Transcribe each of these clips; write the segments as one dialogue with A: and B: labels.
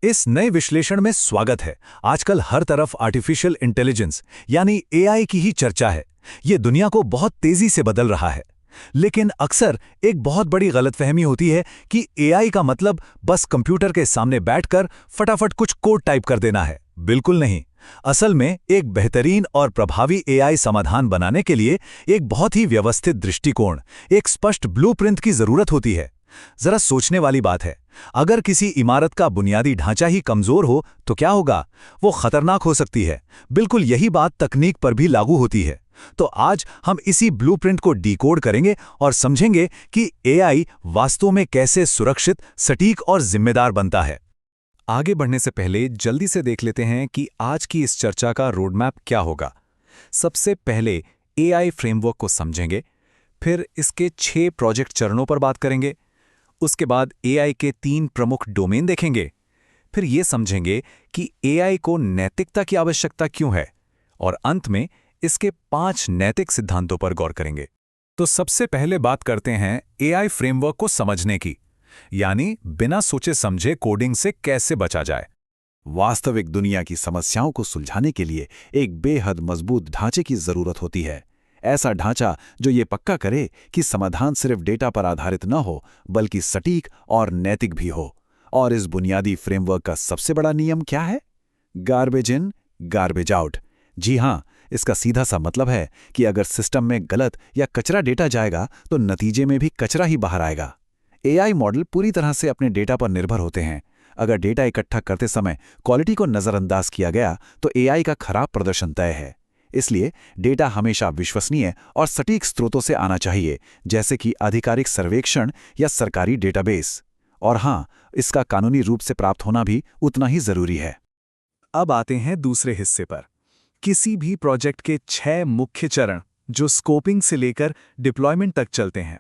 A: इस नए विश्लेषण में स्वागत है। आजकल हर तरफ आर्टिफिशियल इंटेलिजेंस यानी एआई की ही चर्चा है। ये दुनिया को बहुत तेजी से बदल रहा है। लेकिन अक्सर एक बहुत बड़ी गलतफहमी होती है कि एआई का मतलब बस कंप्यूटर के सामने बैठकर फटाफट कुछ कोड टाइप कर देना है। बिल्कुल नहीं। असल में एक बेहतरीन और प्रभावी एआई समाधान बनाने के लिए एक बहुत ही व्यवस्थित दृष्टिकोण, एक स्पष्ट ब्लूप्रिंट की जरूरत होती है। जरा सोचने वाली बात है, अगर किसी इमारत का बुनियादी ढांचा ही कमजोर हो तो क्या होगा? वो खतरनाक हो सकती है। बिल्कुल यही बात तकनीक पर भी लागू होती है। तो आज हम इसी ब्लूप्रिंट को डिकोड करेंगे और समझेंगे कि एआई वास्तव में कैसे सुरक्षित, सटीक और जिम्मेदार बनता है। आगे बढ़ने से पहले जल्दी से देख लेते हैं कि आज की इस चर्चा का रोडमैप क्या होगा। सबसे पहले एआई फ्रेमवर्क को समझेंगे, फिर इसके 6 प्रोजेक्ट चरणों पर बात करेंगे। उसके बाद एआई के 3 प्रमुख डोमेन देखेंगे। फिर ये समझेंगे कि एआई को नैतिकता की आवश्यकता क्यों है, और अंत में इसके 5 नैतिक सिद्धांतों पर गौर करेंगे। तो सबसे पहले बात करते हैं एआई फ्रेमवर्क को समझने की, यानी बिना सोचे समझे कोडिंग से कैसे बचा जाए।
B: वास्तविक दुनिया की समस्याओं को सुलझाने के लिए एक बेहद मजबूत ढांचे की जरूरत होती है। ऐसा ढांचा जो ये पक्का करे कि समाधान सिर्फ डेटा पर आधारित न हो, बल्कि सटीक और नैतिक भी हो। और इस बुनियादी फ्रेमवर्क का सबसे बड़ा नियम क्या है? Garbage in, garbage out. जी हाँ, इसका सीधा सा मतलब है कि अगर सिस्टम में गलत या कचरा डेटा जाएगा तो नतीजे में भी कचरा ही बाहर आएगा। एआई मॉडल पूरी तरह से अपने डेटा पर निर्भर होते हैं। अगर डेटा इकट्ठा करते समय क्वालिटी को नजरअंदाज किया गया तो एआई का खराब प्रदर्शन तय है। इसलिए डेटा हमेशा विश्वसनीय और सटीक स्रोतों से आना चाहिए, जैसे कि आधिकारिक सर्वेक्षण या सरकारी डेटाबेस। और हाँ, इसका कानूनी रूप से प्राप्त होना भी उतना ही जरूरी है।
A: अब आते हैं दूसरे हिस्से पर। किसी भी प्रोजेक्ट के 6 मुख्य चरण जो स्कोपिंग से लेकर डिप्लॉयमेंट तक चलते हैं।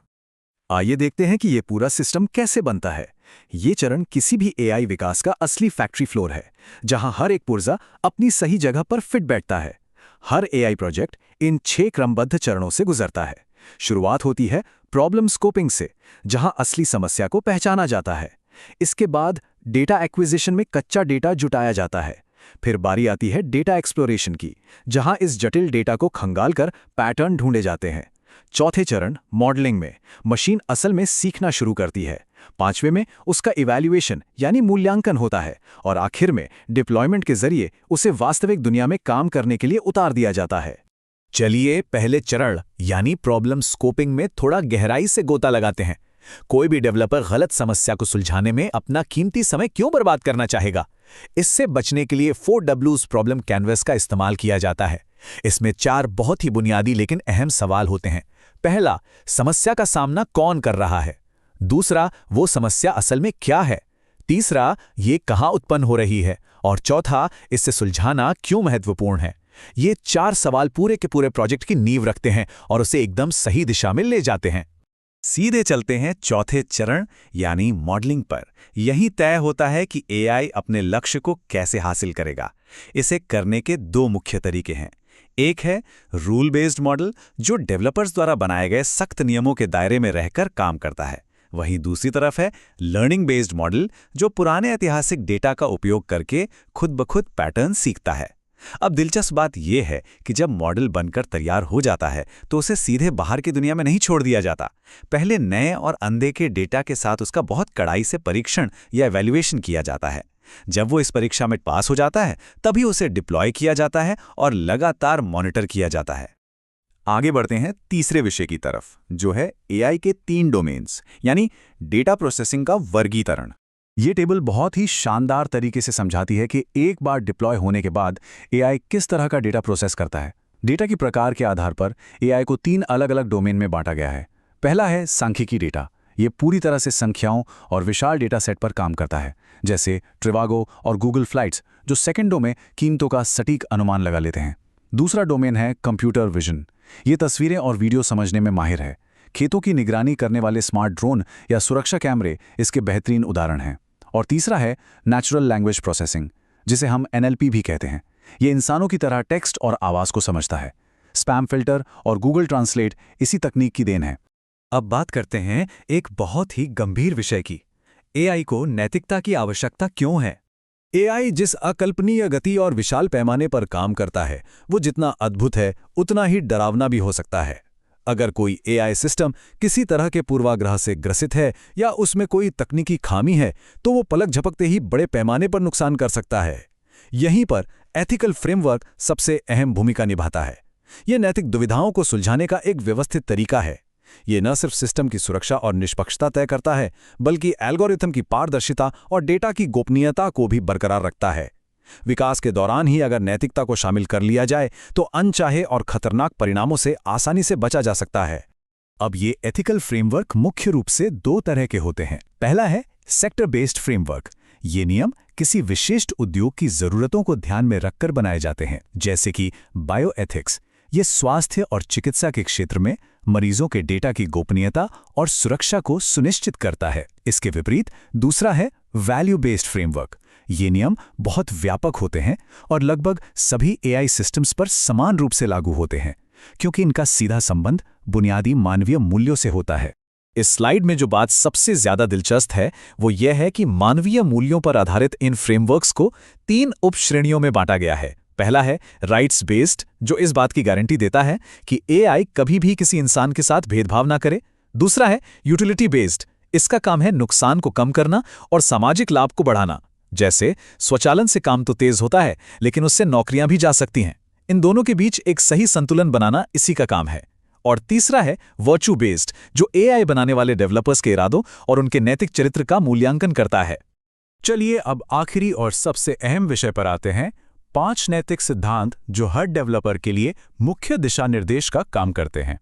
A: आइए देखते हैं कि ये पूरा सिस्टम कैसे बनता है। ये चरण किसी भी एआई विकास का असली फैक्ट्री फ्लोर है, जहां हर एक पुर्जा अपनी सही जगह पर फिट बैठता है। हर एआई प्रोजेक्ट इन 6 क्रमबद्ध चरणों से गुजरता है। शुरुआत होती है प्रॉब्लम स्कोपिंग से, जहां असली समस्या को पहचाना जाता है। इसके बाद डेटा एक्विजिशन में कच्चा डेटा जुटाया जाता है। फिर बारी आती है डेटा एक्सप्लोरेशन की, जहां इस जटिल डेटा को खंगालकर पैटर्न ढूंढे जाते हैं। चौथे चरण मॉडलिंग में मशीन असल में सीखना शुरू करती है। 5वें में उसका इवैल्यूएशन यानी मूल्यांकन होता है, और आखिर में डिप्लॉयमेंट के जरिए उसे वास्तविक दुनिया में काम करने के लिए उतार दिया जाता है। चलिए पहले चरण यानी प्रॉब्लम स्कोपिंग में थोड़ा गहराई से गोता लगाते हैं। कोई भी डेवलपर गलत समस्या को सुलझाने में अपना कीमती समय क्यों बर्बाद करना चाहेगा? इससे बचने के लिए 4Ws प्रॉब्लम कैनवस का इस्तेमाल किया जाता है। इसमें 4 बहुत ही बुनियादी लेकिन अहम सवाल होते हैं। पहला, समस्या का सामना कौन कर रहा है? दूसरा, वो समस्या असल में क्या है? तीसरा, ये कहाँ उत्पन्न हो रही है? और चौथा, इसे सुलझाना क्यों महत्वपूर्ण है? ये 4 सवाल पूरे के पूरे प्रोजेक्ट की नींव रखते हैं और उसे एकदम सही दिशा में ले जाते हैं। सीधे चलते हैं चौथे चरण यानी मॉडलिंग पर। यही तय होता है कि एआई अपने लक्ष्य को कैसे हासिल करेगा। इसे करने के 2 मुख्य तरीके हैं। एक है रूल बेस्ड मॉडल, जो डेवलपर्स द्वारा बनाए गए सख्त नियमों के दायरे में रहकर काम करता है। वहीं दूसरी तरफ है लर्निंग बेस्ड मॉडल, जो पुराने ऐतिहासिक डेटा का उपयोग करके खुद ब खुद पैटर्न सीखता है। अब दिलचस्प बात यह है कि जब मॉडल बनकर तैयार हो जाता है तो उसे सीधे बाहर की दुनिया में नहीं छोड़ दिया जाता। पहले नए और अनदेखे डेटा के साथ उसका बहुत कड़ाई से परीक्षण या इवैल्यूएशन किया जाता है। जब वो इस परीक्षा में पास हो जाता है, तभी उसे डिप्लॉय किया जाता है और लगातार मॉनिटर किया जाता है। आगे बढ़ते हैं तीसरे विषय की तरफ, जो है एआई के 3 डोमेन्स यानी डेटा प्रोसेसिंग का वर्गीकरण। ये टेबल बहुत ही शानदार तरीके से समझाती है कि एक बार डिप्लॉय होने के बाद एआई किस तरह का डेटा प्रोसेस करता है। डेटा की प्रकार के आधार पर एआई को 3 अलग अलग डोमेन में बांटा गया है। पहला है सांख्यिकी डेटा। ये पूरी तरह से संख्याओं और विशाल डेटा सेट पर काम करता है, जैसे ट्रिवागो और गूगल फ्लाइट्स, जो सेकंडों में कीमतों का सटीक अनुमान लगा लेते हैं। दूसरा डोमेन है कंप्यूटर विजन। ये तस्वीरें और वीडियो समझने में माहिर है। खेतों की निगरानी करने वाले स्मार्ट ड्रोन या सुरक्षा कैमरे इसके बेहतरीन उदाहरण हैं। और तीसरा है नेचुरल लैंग्वेज प्रोसेसिंग, जिसे हम एनएलपी भी कहते हैं। ये इंसानों की तरह टेक्स्ट और आवाज़ को समझता है। स्पैम फिल्टर और गूगल ट्रांसलेट इसी तकनीक की देन है। अब बात करते हैं एक बहुत ही गंभीर विषय की। एआई को नैतिकता की आवश्यकता क्यों है? एआई जिस अकल्पनीय गति और विशाल पैमाने पर काम करता है, वो जितना अद्भुत है उतना ही डरावना भी हो सकता है। अगर कोई एआई सिस्टम किसी तरह के पूर्वाग्रह से ग्रसित है या उसमें कोई तकनीकी खामी है, तो वो पलक झपकते ही बड़े पैमाने पर नुकसान कर सकता है। यहीं पर एथिकल फ्रेमवर्क सबसे अहम भूमिका निभाता है। ये नैतिक दुविधाओं को सुलझाने का एक व्यवस्थित तरीका है। ये न सिर्फ सिस्टम की सुरक्षा और निष्पक्षता तय करता है, बल्कि एल्गोरिथम की पारदर्शिता और डेटा की गोपनीयता को भी बरकरार रखता है। विकास के दौरान ही अगर नैतिकता को शामिल कर लिया जाए तो अनचाहे और खतरनाक परिणामों से आसानी से बचा जा सकता है। अब ये एथिकल फ्रेमवर्क मुख्य रूप से दो तरह के होते हैं। पहला है सेक्टर बेस्ड फ्रेमवर्क। ये नियम किसी विशिष्ट उद्योग की जरूरतों को ध्यान में रखकर बनाए जाते हैं, जैसे कि बायोएथिक्स। ये स्वास्थ्य और चिकित्सा के क्षेत्र में मरीजों के डेटा की गोपनीयता और सुरक्षा को सुनिश्चित करता है। इसके विपरीत दूसरा है वैल्यू बेस्ड फ्रेमवर्क। ये नियम बहुत व्यापक होते हैं और लगभग सभी एआई सिस्टम्स पर समान रूप से लागू होते हैं, क्योंकि इनका सीधा संबंध बुनियादी मानवीय मूल्यों से होता है। इस स्लाइड में जो बात सबसे ज्यादा दिलचस्प है वो यह है कि मानवीय मूल्यों पर आधारित इन फ्रेमवर्क्स को 3 उपश्रेणियों में बांटा गया है। पहला है राइट्स बेस्ड, जो इस बात की गारंटी देता है कि एआई कभी भी किसी इंसान के साथ भेदभाव ना करे। दूसरा है यूटिलिटी बेस्ड। इसका काम है नुकसान को कम करना और सामाजिक लाभ को बढ़ाना। जैसे स्वचालन से काम तो तेज होता है, लेकिन उससे नौकरियां भी जा सकती हैं। इन दोनों के बीच एक सही संतुलन बनाना इसी का काम है। और तीसरा है वर्च्यू बेस्ड, जो एआई बनाने वाले डेवलपर्स के इरादों और उनके नैतिक चरित्र का मूल्यांकन करता है। चलिए अब आखिरी और सबसे अहम विषय पर आते हैं, 5 नैतिक सिद्धांत जो हर डेवलपर के लिए मुख्य दिशा निर्देश का काम करते हैं।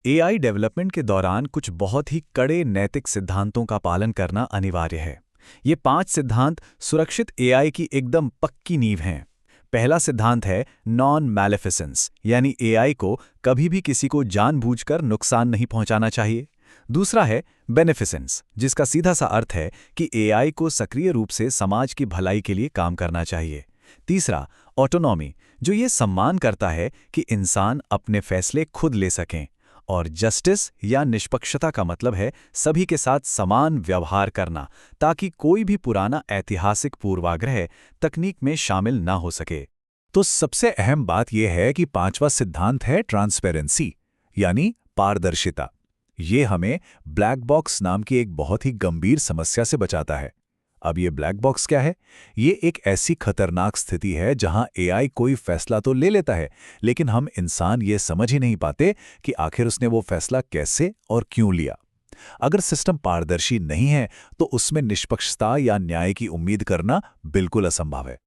A: एआई डेवलपमेंट के दौरान कुछ बहुत ही कड़े नैतिक सिद्धांतों का पालन करना अनिवार्य है। ये 5 सिद्धांत सुरक्षित एआई की एकदम पक्की नींव हैं। पहला सिद्धांत है नॉन मैलेफिसेंस, यानी एआई को कभी भी किसी को जानबूझकर नुकसान नहीं पहुंचाना चाहिए। दूसरा है बेनेफिसेंस, जिसका सीधा सा अर्थ है कि एआई को सक्रिय रूप से समाज की भलाई के लिए काम करना चाहिए। तीसरा ऑटोनॉमी, जो ये सम्मान करता है कि इंसान अपने फैसले खुद ले सकें। और जस्टिस या निष्पक्षता का मतलब है सभी के साथ समान व्यवहार करना, ताकि कोई भी पुराना ऐतिहासिक पूर्वाग्रह तकनीक में शामिल ना हो सके। तो सबसे अहम बात यह है कि 5वां सिद्धांत है ट्रांसपेरेंसी, यानी पारदर्शिता। ये हमें ब्लैक बॉक्स नाम की एक बहुत ही गंभीर समस्या से बचाता है। अब ये ब्लैक बॉक्स क्या है? ये एक ऐसी खतरनाक स्थिति है जहां एआई कोई फैसला तो ले लेता है, लेकिन हम इंसान ये समझ ही नहीं पाते कि आखिर उसने वो फैसला कैसे और क्यों लिया। अगर सिस्टम पारदर्शी नहीं है तो उसमें निष्पक्षता या न्याय की उम्मीद करना बिल्कुल असंभव है।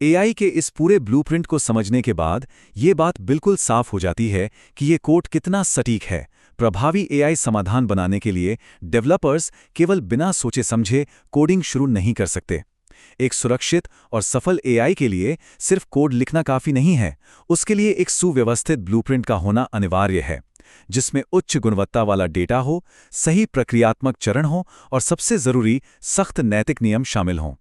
A: एआई के इस पूरे ब्लूप्रिंट को समझने के बाद ये बात बिल्कुल साफ हो जाती है कि ये कोड कितना सटीक है। प्रभावी एआई समाधान बनाने के लिए डेवलपर्स केवल बिना सोचे समझे कोडिंग शुरू नहीं कर सकते। एक सुरक्षित और सफल एआई के लिए सिर्फ कोड लिखना काफी नहीं है, उसके लिए एक सुव्यवस्थित ब्लूप्रिंट का होना अनिवार्य है, जिसमें उच्च गुणवत्ता वाला डेटा हो, सही प्रक्रियात्मक चरण हो और सबसे जरूरी सख्त नैतिक नियम शामिल हों।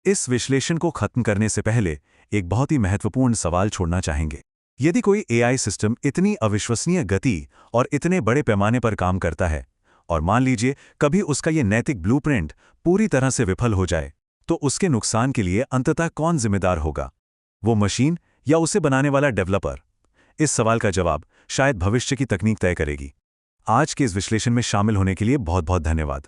A: इस विश्लेषण को खत्म करने से पहले एक बहुत ही महत्वपूर्ण सवाल छोड़ना चाहेंगे। यदि कोई एआई सिस्टम इतनी अविश्वसनीय गति और इतने बड़े पैमाने पर काम करता है और मान लीजिए कभी उसका ये नैतिक ब्लूप्रिंट पूरी तरह से विफल हो जाए, तो उसके नुकसान के लिए अंततः कौन जिम्मेदार होगा? वो मशीन या उसे बनाने वाला डेवलपर? इस सवाल का जवाब शायद भविष्य की तकनीक तय करेगी। आज के इस विश्लेषण में शामिल होने के लिए बहुत बहुत धन्यवाद।